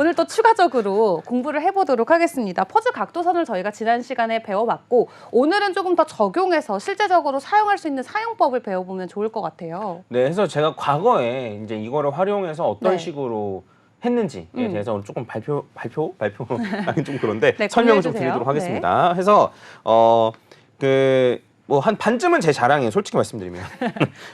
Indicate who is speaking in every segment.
Speaker 1: 오늘 또 추가적으로 공부를 해보도록 하겠습니다. 퍼즐 각도선을 저희가 지난 시간에 배워봤고 오늘은 조금 더 적용해서 실제적으로 사용할 수 있는 사용법을 배워보면 좋을 것 같아요.
Speaker 2: 네, 그래서 제가 과거에 이제 이거를 활용해서 어떤
Speaker 1: 네.
Speaker 2: 식으로 했는지에 대해서 조금 발표하기 좀 그런데
Speaker 1: 네,
Speaker 2: 설명을 좀
Speaker 1: 공유해주세요.
Speaker 2: 드리도록 하겠습니다. 해서 뭐 한 반쯤은 제 자랑이에요. 솔직히 말씀드리면.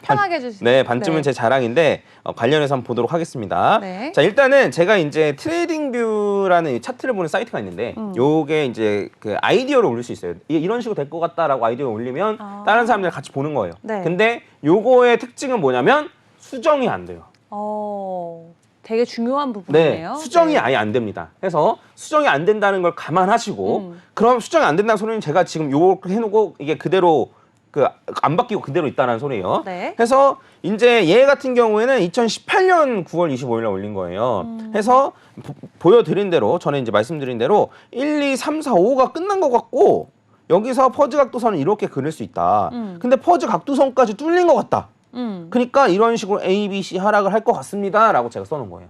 Speaker 1: 편하게 해주시죠.
Speaker 2: 네, 반쯤은 제 자랑인데 관련해서 한번 보도록 하겠습니다.
Speaker 1: 네.
Speaker 2: 자, 일단은 제가 이제 트레이딩뷰라는 이 차트를 보는 사이트가 있는데 요게 이제 그 아이디어를 올릴 수 있어요. 이런 식으로 될 것 같다라고 아이디어 올리면 다른 사람들 같이 보는 거예요.
Speaker 1: 네.
Speaker 2: 근데 요거의 특징은 뭐냐면 수정이 안 돼요.
Speaker 1: 되게 중요한 부분이네요.
Speaker 2: 네, 수정이
Speaker 1: 네.
Speaker 2: 아예 안 됩니다. 그래서 수정이 안 된다는 걸 감안하시고 그럼 수정이 안 된다는 소리는 제가 지금 요렇게 해놓고 이게 그대로 안 바뀌고 그대로 있다는 소리예요.
Speaker 1: 네.
Speaker 2: 그래서 이제 얘 같은 경우에는 2018년 9월 25일에 올린 거예요. 해서 보여드린 대로 저는 이제 말씀드린 대로 1, 2, 3, 4, 5가 끝난 것 같고 여기서 퍼즐 각도선을 이렇게 그릴 수 있다. 근데 퍼즐 각도선까지 뚫린 것 같다. 그러니까 이런 식으로 A, B, C 하락을 할 것 같습니다 라고 제가 써놓은 거예요.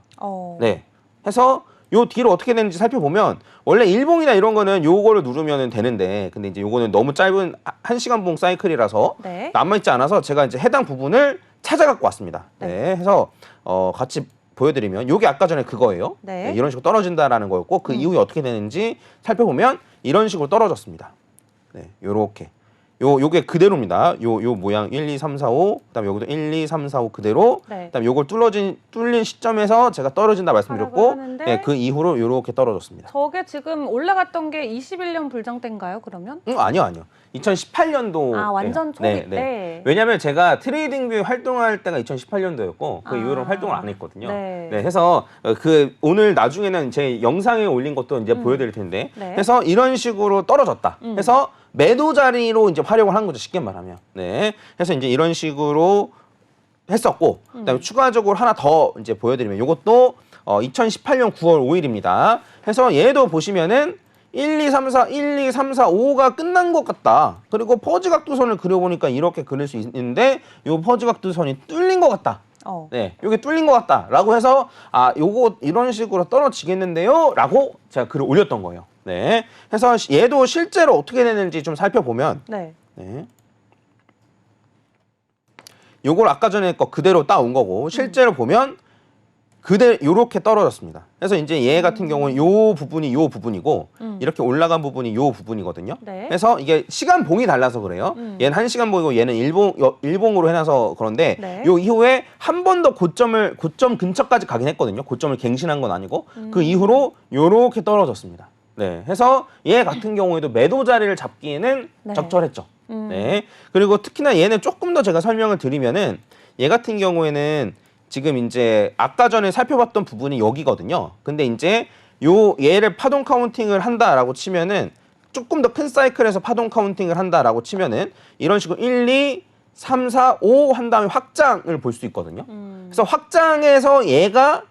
Speaker 2: 네. 해서 요 뒤로 어떻게 되는지 살펴보면 원래 일봉이나 이런 거는 요거를 누르면 되는데 근데 이제 요거는 너무 짧은 1시간 봉 사이클이라서
Speaker 1: 네.
Speaker 2: 남아있지 않아서 제가 이제 해당 부분을 찾아갖고 왔습니다. 네. 해서 같이 보여드리면 요게 아까 전에 그거예요.
Speaker 1: 네.
Speaker 2: 네, 이런 식으로 떨어진다라는 거였고 그 이후에 어떻게 되는지 살펴보면 이런 식으로 떨어졌습니다. 네. 요렇게. 요게 그대로입니다. 요 모양 1, 2, 3, 4, 5 그다음에 여기도 1, 2, 3, 4, 5 그대로
Speaker 1: 네.
Speaker 2: 그다음에 요걸 뚫린 시점에서 제가 떨어진다 말씀드렸고
Speaker 1: 하는데
Speaker 2: 네, 그 이후로 요렇게 떨어졌습니다.
Speaker 1: 저게 지금 올라갔던 게 21년 불장 때인가요, 그러면?
Speaker 2: 아니요. 2018년도
Speaker 1: 완전 초기 때.
Speaker 2: 왜냐면 제가 트레이딩뷰 활동할 때가 2018년도였고 그 이후로는 활동을 안 했거든요.
Speaker 1: 네.
Speaker 2: 해서 오늘 나중에는 제 영상에 올린 것도 이제 보여드릴 텐데
Speaker 1: 네.
Speaker 2: 해서 이런 식으로 떨어졌다. 해서 매도 자리로 이제 활용을 한 거죠. 쉽게 말하면. 네. 해서 이제 이런 식으로 했었고 그다음에 추가적으로 하나 더 이제 보여드리면 이것도 2018년 9월 5일입니다. 해서 얘도 보시면은 1, 2, 3, 4, 1, 2, 3, 4, 5가 끝난 것 같다. 그리고 퍼즐 각도선을 그려보니까 이렇게 그릴 수 있는데 이 퍼즐 각도선이 뚫린 것 같다. 네, 이게 뚫린 것 같다라고 해서 요거 이런 식으로 떨어지겠는데요라고 제가 글을 올렸던 거예요. 네, 해서 얘도 실제로 어떻게 되는지 좀 살펴보면, 네, 요걸 아까 전에 거 그대로 따온 거고 실제로 보면 요렇게 떨어졌습니다. 그래서 이제 얘 같은 경우는 요 부분이 요 부분이고 이렇게 올라간 부분이 요 부분이거든요.
Speaker 1: 네.
Speaker 2: 그래서 이게 시간 봉이 달라서 그래요. 얘는 1시간 봉이고 얘는 일봉으로 해놔서 그런데
Speaker 1: 네.
Speaker 2: 요 이후에 한 번 더 고점 근처까지 가긴 했거든요. 고점을 갱신한 건 아니고 그 이후로 요렇게 떨어졌습니다. 네, 해서 얘 같은 경우에도 매도 자리를 잡기에는 적절했죠. 네, 그리고 특히나 얘는 조금 더 제가 설명을 드리면은 얘 같은 경우에는 지금 이제 아까 전에 살펴봤던 부분이 여기거든요. 근데 이제 얘를 파동 카운팅을 한다라고 치면은 조금 더 큰 사이클에서 파동 카운팅을 한다라고 치면은 이런 식으로 1, 2, 3, 4, 5 한 다음에 확장을 볼 수 있거든요. 그래서 확장해서 얘가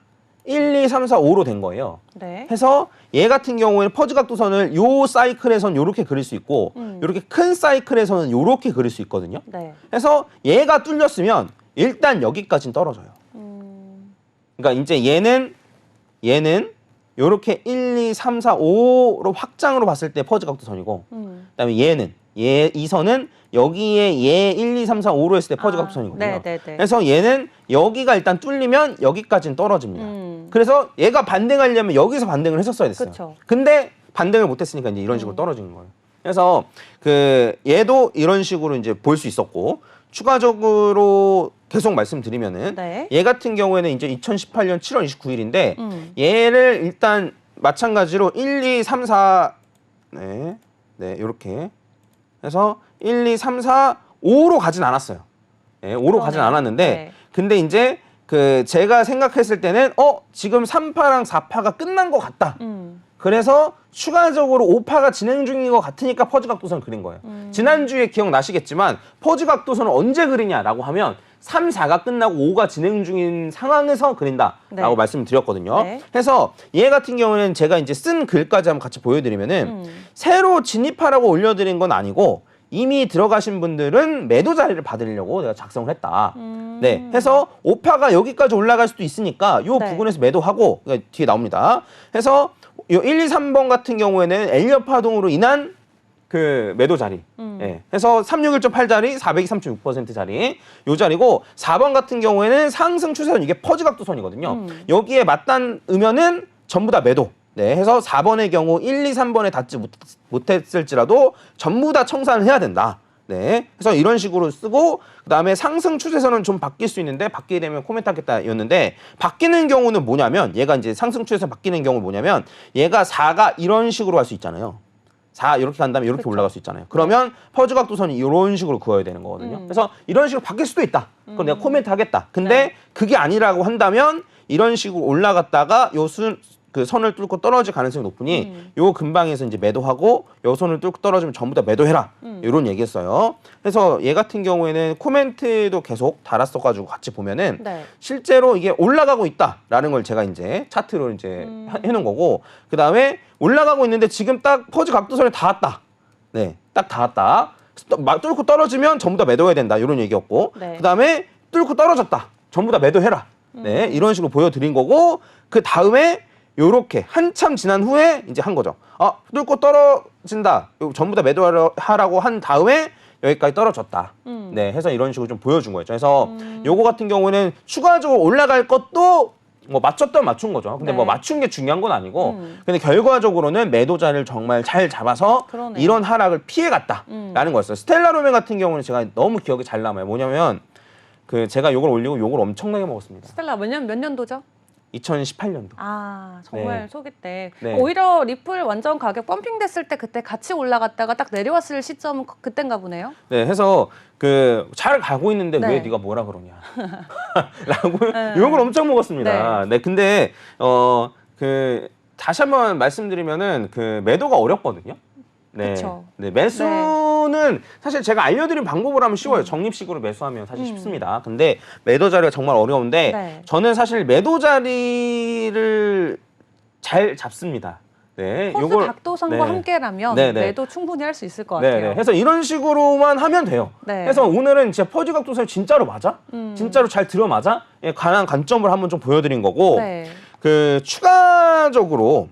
Speaker 2: 1, 2, 3, 4, 5로 된 거예요.
Speaker 1: 네.
Speaker 2: 해서 얘 같은 경우에는 퍼즐 각도선을 요 사이클에서는 요렇게 그릴 수 있고 요렇게 큰 사이클에서는 요렇게 그릴 수 있거든요.
Speaker 1: 네.
Speaker 2: 해서 얘가 뚫렸으면 일단 여기까지는 떨어져요. 그러니까 이제 얘는 요렇게 1, 2, 3, 4, 5로 확장으로 봤을 때 퍼즐 각도선이고 그다음에 이 선은 여기에 얘 1, 2, 3, 4, 5로 했을 때 퍼즐 각도선이거든요. 그래서 얘는 여기가 일단 뚫리면 여기까지는 떨어집니다. 그래서 얘가 반등하려면 여기서 반등을 했었어야 됐어요.
Speaker 1: 그쵸.
Speaker 2: 근데 반등을 못 했으니까 이제 이런 식으로 떨어지는 거예요. 그래서 얘도 이런 식으로 이제 볼 수 있었고 추가적으로 계속 말씀드리면은 얘 같은 경우에는 이제 2018년 7월 29일인데 얘를 일단 마찬가지로 1, 2, 3, 4 요렇게 해서 1, 2, 3, 4, 5로 가진 않았어요. 네, 5로 가진 않았는데 근데 이제 제가 생각했을 때는 지금 3파랑 4파가 끝난 것 같다. 그래서 추가적으로 5파가 진행 중인 것 같으니까 퍼즐 각도선을 그린 거예요. 지난주에 기억나시겠지만 퍼즐 각도선을 언제 그리냐라고 하면 3, 4가 끝나고 5가 진행 중인 상황에서 그린다라고 말씀을 드렸거든요. 해서 얘 같은 경우는 제가 이제 쓴 글까지 한번 같이 보여드리면은 새로 진입하라고 올려드린 건 아니고 이미 들어가신 분들은 매도 자리를 받으려고 내가 작성을 했다. 네, 해서 오파가 여기까지 올라갈 수도 있으니까 요
Speaker 1: 네.
Speaker 2: 부분에서 매도하고 그러니까 뒤에 나옵니다. 해서 요 1, 2, 3번 같은 경우에는 엘리엇 파동으로 인한 그 매도 자리. 예. 해서 361.8 자리, 423.6% 자리. 요 자리고 4번 같은 경우에는 상승 추세선 이게 퍼즈 각도선이거든요. 여기에 맞닿으면은 전부 다 매도. 네. 해서 4번의 경우 1, 2, 3번에 닿지 못했을지라도 전부 다 청산을 해야 된다. 네. 그래서 이런 식으로 쓰고 그다음에 상승 추세선은 좀 바뀔 수 있는데 바뀌게 되면 코멘트 하겠다였는데 바뀌는 경우는 뭐냐면 얘가 이제 상승 추세선 바뀌는 경우는 뭐냐면 얘가 4가 이런 식으로 갈 수 있잖아요. 4 이렇게 간 다음에 이렇게
Speaker 1: 그쵸.
Speaker 2: 올라갈 수 있잖아요. 그러면 퍼즈 각도선이 이런 식으로 그어야 되는 거거든요. 그래서 이런 식으로 바뀔 수도 있다. 그건 내가 코멘트 하겠다. 근데
Speaker 1: 네.
Speaker 2: 그게 아니라고 한다면 이런 식으로 올라갔다가 그 선을 뚫고 떨어질 가능성이 높으니 요 근방에서 이제 매도하고 요 선을 뚫고 떨어지면 전부 다 매도해라. 이런 얘기했어요. 그래서 얘 같은 경우에는 코멘트도 계속 달았어가지고 같이 보면은
Speaker 1: 네.
Speaker 2: 실제로 이게 올라가고 있다라는 걸 제가 이제 차트로 이제 해놓은 거고 그 다음에 올라가고 있는데 지금 딱 퍼즈 각도선에 닿았다. 네, 딱 닿았다. 막 뚫고 떨어지면 전부 다 매도해야 된다. 이런 얘기였고
Speaker 1: 네.
Speaker 2: 그 다음에 뚫고 떨어졌다. 전부 다 매도해라. 네, 이런 식으로 보여드린 거고 그 다음에 요렇게 한참 지난 후에 이제 한 거죠. 아, 뚫고 떨어진다. 전부 다 매도하라고 한 다음에 여기까지 떨어졌다. 네, 해서 이런 식으로 좀 보여준 거였죠. 그래서 요거 같은 경우에는 추가적으로 올라갈 것도 뭐 맞췄던 맞춘 거죠. 근데
Speaker 1: 네.
Speaker 2: 뭐 맞춘 게 중요한 건 아니고 근데 결과적으로는 매도자를 정말 잘 잡아서
Speaker 1: 그러네요.
Speaker 2: 이런 하락을 피해갔다라는 거였어요. 스텔라로멘 같은 경우는 제가 너무 기억이 잘 남아요. 뭐냐면 그 제가 요걸 올리고 요걸 엄청나게 먹었습니다.
Speaker 1: 스텔라 몇 년도죠?
Speaker 2: 2018년도.
Speaker 1: 아 정말
Speaker 2: 네.
Speaker 1: 초기 때
Speaker 2: 네.
Speaker 1: 오히려 리플 완전 가격 펌핑 됐을 때 그때 같이 올라갔다가 딱 내려왔을 시점은 그땐가 보네요.
Speaker 2: 네, 해서 그 잘 가고 있는데
Speaker 1: 네.
Speaker 2: 왜 네가 뭐라 그러냐. 라고 욕을 엄청 먹었습니다. 네, 근데 그 다시 한번 말씀드리면은 그 매도가 어렵거든요. 네.
Speaker 1: 그쵸.
Speaker 2: 네, 매수는 사실 제가 알려드린 방법을 하면 쉬워요. 적립식으로 매수하면 사실 쉽습니다. 근데 매도 자리가 정말 어려운데
Speaker 1: 네.
Speaker 2: 저는 사실 매도 자리를 잘 잡습니다. 네,
Speaker 1: 퍼즈 각도선과
Speaker 2: 네.
Speaker 1: 함께라면
Speaker 2: 네, 네.
Speaker 1: 매도 충분히 할 수 있을 것 같아요.
Speaker 2: 네, 네. 해서 이런 식으로만 하면 돼요.
Speaker 1: 네.
Speaker 2: 그래서 오늘은 진짜 퍼즈 각도선 진짜로 맞아? 진짜로 잘 들어맞아? 예, 관한 관점을 한번 좀 보여드린 거고
Speaker 1: 네.
Speaker 2: 그 추가적으로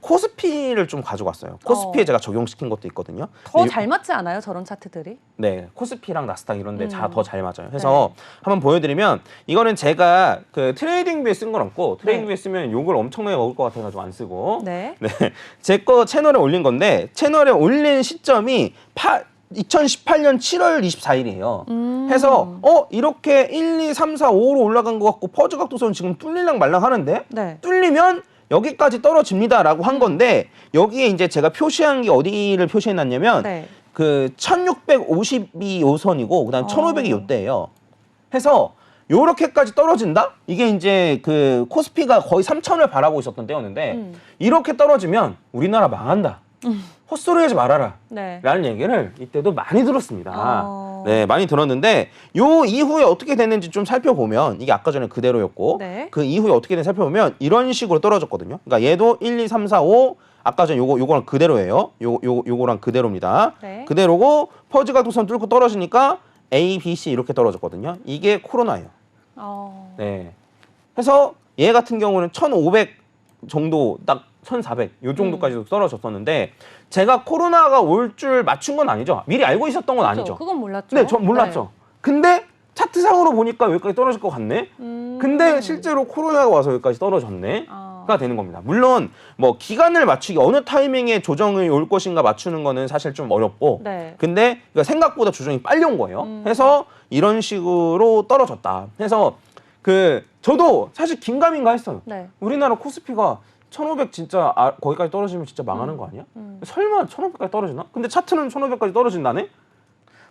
Speaker 2: 코스피를 좀 가져갔어요. 코스피에 제가 적용시킨 것도 있거든요.
Speaker 1: 더
Speaker 2: 네,
Speaker 1: 잘 맞지 않아요? 저런 차트들이?
Speaker 2: 네, 코스피랑 나스닥 이런 데 더 잘 맞아요. 그래서 한번 보여드리면 이거는 제가 그 트레이딩 뷰에 쓴 건 없고 트레이딩 뷰에 쓰면 욕을 엄청나게 먹을 것 같아가지고 안 쓰고
Speaker 1: 네.
Speaker 2: 네, 제 거 채널에 올린 건데 채널에 올린 시점이 2018년 7월 24일이에요. 해서 이렇게 1, 2, 3, 4, 5로 올라간 것 같고 퍼즈 각도선 지금 뚫릴랑 말랑 하는데
Speaker 1: 네.
Speaker 2: 뚫리면 여기까지 떨어집니다라고 한 건데 여기에 이제 제가 표시한 게 어디를 표시해놨냐면
Speaker 1: 네.
Speaker 2: 그 1652 요선이고 그다음 1500이 요대예요. 해서 요렇게까지 떨어진다? 이게 이제 그 코스피가 거의 3000을 바라고 있었던 때였는데 이렇게 떨어지면 우리나라 망한다. 헛소리 하지 말아라.
Speaker 1: 네.
Speaker 2: 라는 얘기를 이때도 많이 들었습니다.
Speaker 1: 어.
Speaker 2: 네, 많이 들었는데 요 이후에 어떻게 됐는지 좀 살펴보면 이게 아까 전에 그대로였고
Speaker 1: 네.
Speaker 2: 그 이후에 어떻게 됐는지 살펴보면 이런 식으로 떨어졌거든요. 그러니까 얘도 1, 2, 3, 4, 5 아까 전에 요거랑 그대로예요. 요거랑 그대로입니다.
Speaker 1: 네.
Speaker 2: 그대로고 퍼즈 각도선 뚫고 떨어지니까 A, B, C 이렇게 떨어졌거든요. 이게 코로나예요. 네. 해서 얘 같은 경우는 1,500 정도 딱 1,400 요 정도까지도 떨어졌었는데 제가 코로나가 올 줄 맞춘 건 아니죠. 미리 알고 있었던 건 아니죠.
Speaker 1: 그건 몰랐죠.
Speaker 2: 네, 전 몰랐죠. 근데 차트상으로 보니까 여기까지 떨어질 것 같네. 근데 실제로 코로나가 와서 여기까지 떨어졌네. 가 되는 겁니다. 물론 뭐 기간을 맞추기 어느 타이밍에 조정이 올 것인가 맞추는 거는 사실 좀 어렵고
Speaker 1: 네.
Speaker 2: 근데 생각보다 조정이 빨리 온 거예요. 해서 이런 식으로 떨어졌다. 해서 그 저도 사실 긴가민가 했어요.
Speaker 1: 네.
Speaker 2: 우리나라 코스피가 1500 진짜 거기까지 떨어지면 진짜 망하는 거 아니야? 설마 1500까지 떨어지나? 근데 차트는 1500까지 떨어진다네?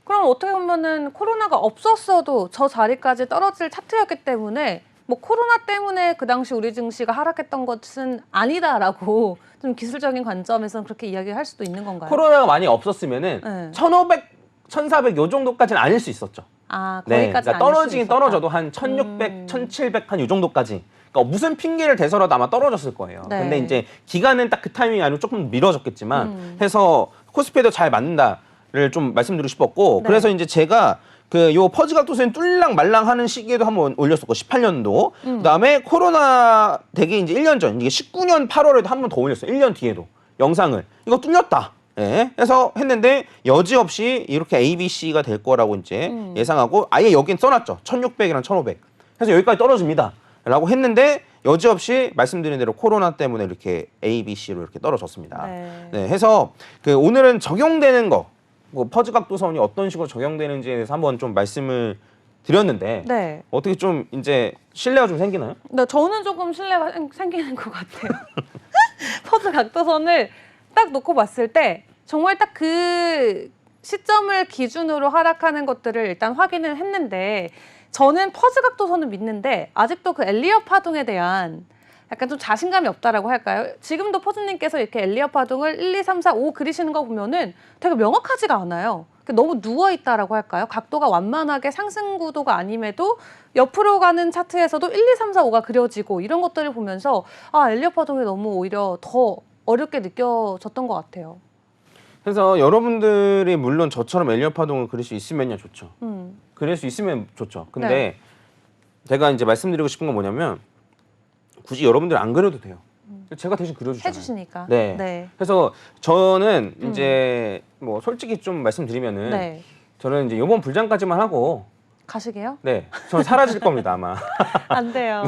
Speaker 1: 그럼 어떻게 보면은 코로나가 없었어도 저 자리까지 떨어질 차트였기 때문에 뭐 코로나 때문에 그 당시 우리 증시가 하락했던 것은 아니다라고 좀 기술적인 관점에서는 그렇게 이야기할 수도 있는 건가요?
Speaker 2: 코로나가 많이 없었으면은
Speaker 1: 네.
Speaker 2: 1500, 1400 요 정도까지는 아닐 수 있었죠.
Speaker 1: 아,
Speaker 2: 네,
Speaker 1: 거기까지
Speaker 2: 그러니까 떨어지긴 떨어져도 한 1600, 1700 한 요 정도까지. 그러니까 무슨 핑계를 대서라도 아마 떨어졌을 거예요.
Speaker 1: 네.
Speaker 2: 근데 이제 기간은 딱 그 타이밍이 아니고 조금 미뤄졌겠지만 해서 코스피에도 잘 맞는다. 좀 말씀드리고 싶었고
Speaker 1: 네.
Speaker 2: 그래서 이제 제가 그 요 퍼즈 각도선 뚫랑 말랑 하는 시기에도 한번 올렸었고 18년도 그다음에 코로나 되게 이제 1년 전 이게 19년 8월에도 한 번 더 올렸어요. 1년 뒤에도 영상을 이거 뚫렸다. 예. 해서 했는데 여지없이 이렇게 ABC가 될 거라고 이제 예상하고 아예 여긴 써놨죠. 1600이랑 1500. 그래서 여기까지 떨어집니다. 라고 했는데 여지없이 말씀드린 대로 코로나 때문에 이렇게 ABC로 이렇게 떨어졌습니다.
Speaker 1: 네.
Speaker 2: 네. 해서 그 오늘은 적용되는 거, 뭐 퍼즈 각도선이 어떤 식으로 적용되는지에 대해서 한번 좀 말씀을 드렸는데
Speaker 1: 네.
Speaker 2: 어떻게 좀 이제 신뢰가 좀 생기나요?
Speaker 1: 네, 저는 조금 신뢰가 생기는 것 같아요. 퍼즈 각도선을 딱 놓고 봤을 때 정말 딱 그 시점을 기준으로 하락하는 것들을 일단 확인을 했는데 저는 퍼즈 각도선을 믿는데 아직도 그 엘리엇 파동에 대한 약간 좀 자신감이 없다라고 할까요? 지금도 퍼즈님께서 이렇게 엘리엇 파동을 1, 2, 3, 4, 5 그리시는 거 보면은 되게 명확하지가 않아요. 너무 누워있다라고 할까요? 각도가 완만하게 상승 구도가 아님에도 옆으로 가는 차트에서도 1, 2, 3, 4, 5가 그려지고 이런 것들을 보면서 아, 엘리엇 파동이 너무 오히려 더 어렵게 느껴졌던 것 같아요.
Speaker 2: 그래서 여러분들이 물론 저처럼 엘리엇 파동을 그릴 수 있으면요 좋죠. 그릴 수 있으면 좋죠. 근데
Speaker 1: 네.
Speaker 2: 제가 이제 말씀드리고 싶은 건 뭐냐면 굳이 여러분들 안 그려도 돼요. 제가 대신 그려주잖아요.
Speaker 1: 해주시니까.
Speaker 2: 네.
Speaker 1: 네.
Speaker 2: 그래서 저는 이제 뭐 솔직히 좀 말씀드리면은
Speaker 1: 네.
Speaker 2: 저는 이제 이번 불장까지만 하고
Speaker 1: 가시게요?
Speaker 2: 네, 저는 사라질 겁니다 아마.
Speaker 1: 안 돼요.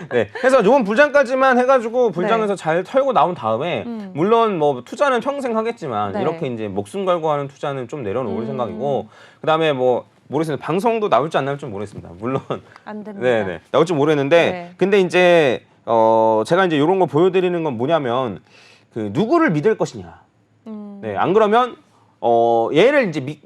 Speaker 2: 네, 그래서 이번 불장까지만 해가지고 불장에서
Speaker 1: 네.
Speaker 2: 잘 털고 나온 다음에 물론 뭐 투자는 평생 하겠지만
Speaker 1: 네.
Speaker 2: 이렇게 이제 목숨 걸고 하는 투자는 좀 내려놓을 생각이고 그 다음에 뭐 모르겠습니다. 방송도 나올지 안 나올지 모르겠습니다. 물론
Speaker 1: 안 됩니다.
Speaker 2: 네네 나올지 모르겠는데
Speaker 1: 네.
Speaker 2: 근데 이제 제가 이제 이런 걸 보여드리는 건 뭐냐면 그 누구를 믿을 것이냐. 네, 안 그러면 얘를 이제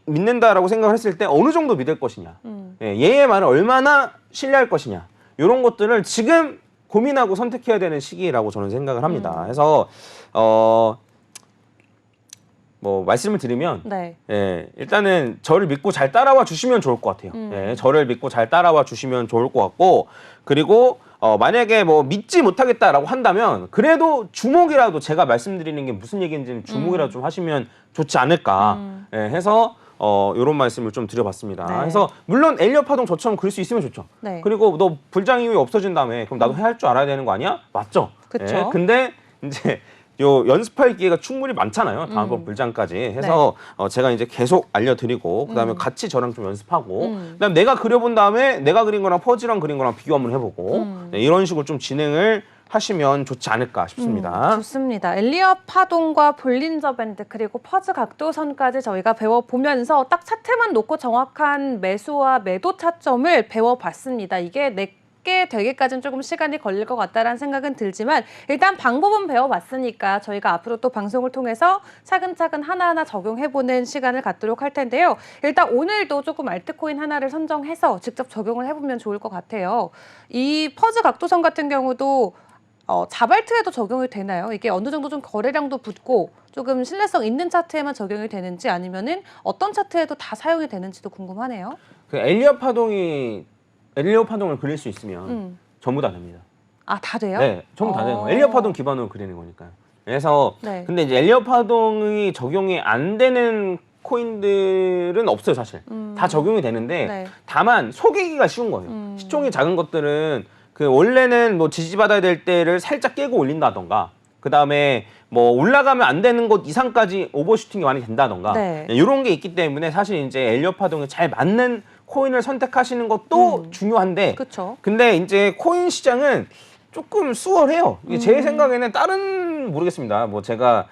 Speaker 2: 믿는다라고 생각을 했을 때 어느 정도 믿을 것이냐. 네, 얘의 말을 얼마나 신뢰할 것이냐. 이런 것들을 지금 고민하고 선택해야 되는 시기라고 저는 생각을 합니다. 그래서 뭐 말씀을 드리면
Speaker 1: 네.
Speaker 2: 예, 일단은 저를 믿고 잘 따라와 주시면 좋을 것 같아요. 예, 저를 믿고 잘 따라와 주시면 좋을 것 같고 그리고 만약에 뭐 믿지 못하겠다라고 한다면 그래도 주목이라도 제가 말씀드리는 게 무슨 얘기인지는 주목이라도 좀 하시면 좋지 않을까 예, 해서 이런 말씀을 좀 드려봤습니다.
Speaker 1: 네.
Speaker 2: 그래서 물론 엘리엇 파동 저처럼 그릴 수 있으면 좋죠.
Speaker 1: 네.
Speaker 2: 그리고 너 불장 이후에 없어진 다음에 그럼 나도 해야 할 줄 알아야 되는 거 아니야? 맞죠?
Speaker 1: 그쵸.
Speaker 2: 예, 근데 이제 요 연습할 기회가 충분히 많잖아요. 다음번 불장까지 해서 제가 이제 계속 알려드리고 그다음에 같이 저랑 좀 연습하고 그다음 내가 그려본 다음에 내가 그린 거랑 퍼즈랑 그린 거랑 비교 한번 해보고 네, 이런 식으로 좀 진행을 하시면 좋지 않을까 싶습니다.
Speaker 1: 좋습니다. 엘리엇 파동과 볼린저 밴드 그리고 퍼즈 각도선까지 저희가 배워보면서 딱 차트만 놓고 정확한 매수와 매도 차점을 배워봤습니다. 이게 내게 되기까지는 조금 시간이 걸릴 것 같다라는 생각은 들지만 일단 방법은 배워봤으니까 저희가 앞으로 또 방송을 통해서 차근차근 하나하나 적용해보는 시간을 갖도록 할 텐데요. 일단 오늘도 조금 알트코인 하나를 선정해서 직접 적용을 해보면 좋을 것 같아요. 이 퍼즈 각도선 같은 경우도 자발트에도 적용이 되나요? 이게 어느 정도 좀 거래량도 붙고 조금 신뢰성 있는 차트에만 적용이 되는지 아니면은 어떤 차트에도 다 사용이 되는지도 궁금하네요.
Speaker 2: 그 엘리엇 파동을 그릴 수 있으면 전부 다 됩니다.
Speaker 1: 아, 다 돼요?
Speaker 2: 네, 전부 다 되는 거예요. 엘리엇 파동 기반으로 그리는 거니까요. 그래서
Speaker 1: 네.
Speaker 2: 근데 이제 엘리엇 파동이 적용이 안 되는 코인들은 없어요, 사실. 다 적용이 되는데
Speaker 1: 네.
Speaker 2: 다만 속이기가 쉬운 거예요. 시총이 작은 것들은 그 원래는 뭐 지지받아야 될 때를 살짝 깨고 올린다던가 그 다음에 뭐 올라가면 안 되는 곳 이상까지 오버슈팅이 많이 된다던가
Speaker 1: 네.
Speaker 2: 이런 게 있기 때문에 사실 이제 엘리엇 파동에 잘 맞는 코인을 선택하시는 것도 중요한데
Speaker 1: 그렇죠.
Speaker 2: 근데 이제 코인 시장은 조금 수월해요. 이게 제 생각에는 다른 모르겠습니다. 뭐 제가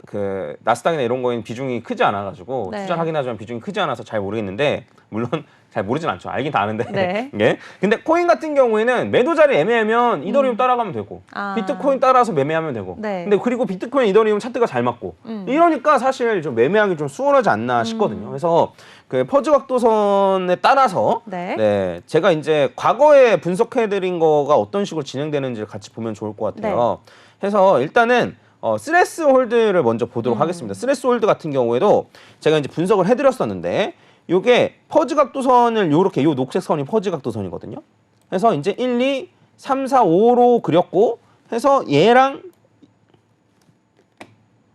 Speaker 2: 그 나스닥이나 이런 거에는 비중이 크지 않아가지고
Speaker 1: 네.
Speaker 2: 투자를 하긴 하지만 비중이 크지 않아서 잘 모르겠는데 물론 잘 모르진 않죠. 알긴 다 아는데.
Speaker 1: 네.
Speaker 2: 예. 근데 코인 같은 경우에는 매도 자리 애매하면 이더리움 따라가면 되고
Speaker 1: 아.
Speaker 2: 비트코인 따라서 매매하면 되고.
Speaker 1: 네.
Speaker 2: 근데 그리고 비트코인, 이더리움 차트가 잘 맞고 이러니까 사실 좀 매매하기 좀 수월하지 않나 싶거든요. 그래서 그 퍼즈 각도선에 따라서
Speaker 1: 네.
Speaker 2: 네, 제가 이제 과거에 분석해드린 거가 어떤 식으로 진행되는지를 같이 보면 좋을 것 같아요. 해서 일단은 스레스 홀드를 먼저 보도록 하겠습니다. 스레스 홀드 같은 경우에도 제가 이제 분석을 해드렸었는데 요게 퍼즈 각도선을 요렇게 요 녹색 선이 퍼즈 각도선이거든요. 그래서 이제 1, 2, 3, 4, 5로 그렸고 해서 얘랑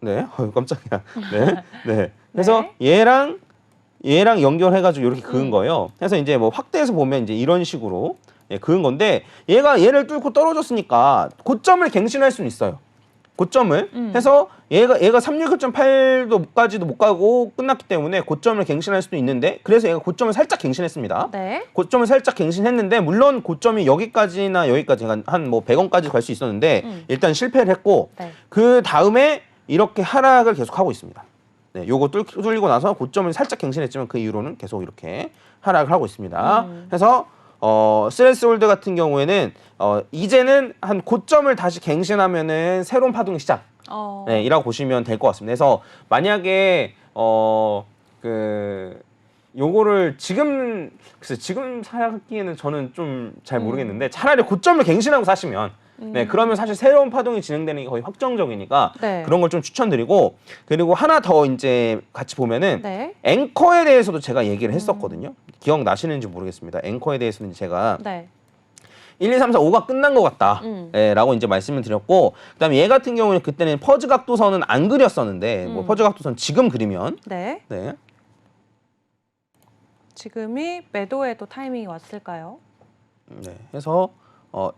Speaker 2: 네, 깜짝이야. 네, 네. 그래서 얘랑 연결해가지고 이렇게 그은
Speaker 1: 음.
Speaker 2: 거예요. 그래서 이제 뭐 확대해서 보면 이제 이런 식으로 그은 건데 얘가 얘를 뚫고 떨어졌으니까 고점을 갱신할 수는 있어요. 고점을 해서 얘가 369.8도까지도 못 가고 끝났기 때문에 고점을 갱신할 수도 있는데 그래서 얘가 고점을 살짝 갱신했습니다.
Speaker 1: 네.
Speaker 2: 고점을 살짝 갱신했는데 물론 고점이 여기까지나 여기까지 한 뭐 100원까지 갈 수 있었는데 일단 실패를 했고
Speaker 1: 네.
Speaker 2: 그 다음에 이렇게 하락을 계속하고 있습니다. 네, 요거 뚫리고 나서 고점을 살짝 갱신했지만 그 이후로는 계속 이렇게 하락을 하고 있습니다. 그래서 스레스홀드 같은 경우에는 이제는 한 고점을 다시 갱신하면은 새로운 파동의 시작. 네, 이라고 보시면 될 것 같습니다. 그래서 만약에 요거를 지금 사기에는 저는 좀 잘 모르겠는데 차라리 고점을 갱신하고 사시면 네, 그러면 사실 새로운 파동이 진행되는 게 거의 확정적이니까
Speaker 1: 네.
Speaker 2: 그런 걸 좀 추천드리고 그리고 하나 더 이제 같이 보면은
Speaker 1: 네.
Speaker 2: 앵커에 대해서도 제가 얘기를 했었거든요. 기억나시는지 모르겠습니다. 앵커에 대해서는 제가
Speaker 1: 네.
Speaker 2: 1, 2, 3, 4, 5가 끝난 것 같다. 라고 이제 말씀을 드렸고 그다음에 얘 같은 경우는 그때는 퍼즈 각도선은 안 그렸었는데 뭐 퍼즈 각도선 지금 그리면
Speaker 1: 네.
Speaker 2: 네.
Speaker 1: 지금이 매도에도 타이밍이 왔을까요?
Speaker 2: 네. 해서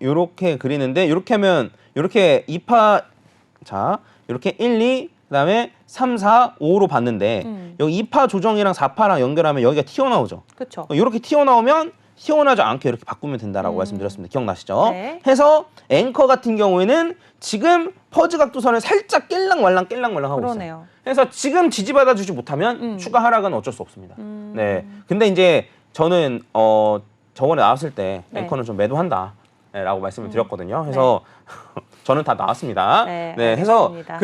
Speaker 2: 요렇게 그리는데 요렇게 하면 요렇게 2파 자, 요렇게 1, 2 그다음에 3, 4, 5로 봤는데 여기 2파 조정이랑 4파랑 연결하면 여기가 튀어나오죠.
Speaker 1: 그렇죠.
Speaker 2: 이렇게 튀어나오면 튀어나오지 않게 이렇게 바꾸면 된다라고 말씀드렸습니다. 기억나시죠?
Speaker 1: 네.
Speaker 2: 해서 앵커 같은 경우에는 지금 퍼즈 각도선을 살짝 깰랑말랑 하고 있어요.
Speaker 1: 그러네요.
Speaker 2: 그래서 지금 지지받아 주지 못하면 추가 하락은 어쩔 수 없습니다. 네. 근데 이제 저는 저번에 나왔을 때
Speaker 1: 네.
Speaker 2: 앵커는 좀 매도한다. 네, 라고 말씀을 드렸거든요. 해서 저는 다 나왔습니다.
Speaker 1: 네,
Speaker 2: 해서
Speaker 1: 알겠습니다.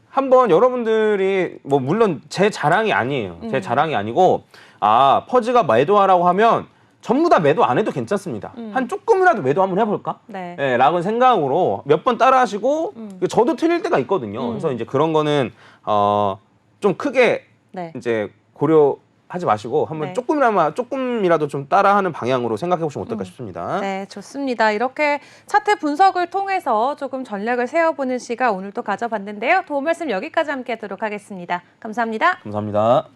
Speaker 2: 한번 여러분들이 뭐 물론 제 자랑이 아니에요. 제 자랑이 아니고 퍼즈가 매도하라고 하면 전부 다 매도 안 해도 괜찮습니다. 한 조금이라도 매도 한번 해볼까?
Speaker 1: 네.
Speaker 2: 라는 생각으로 몇 번 따라 하시고 저도 틀릴 때가 있거든요. 그래서 이제 그런 거는 좀 크게
Speaker 1: 네.
Speaker 2: 이제 고려하지 마시고 한번
Speaker 1: 네.
Speaker 2: 조금이라도 좀 따라하는 방향으로 생각해 보시면 어떨까 싶습니다.
Speaker 1: 네, 좋습니다. 이렇게 차트 분석을 통해서 조금 전략을 세워보는 시간 오늘 또 가져봤는데요. 도움 말씀 여기까지 함께 하도록 하겠습니다. 감사합니다.
Speaker 2: 감사합니다.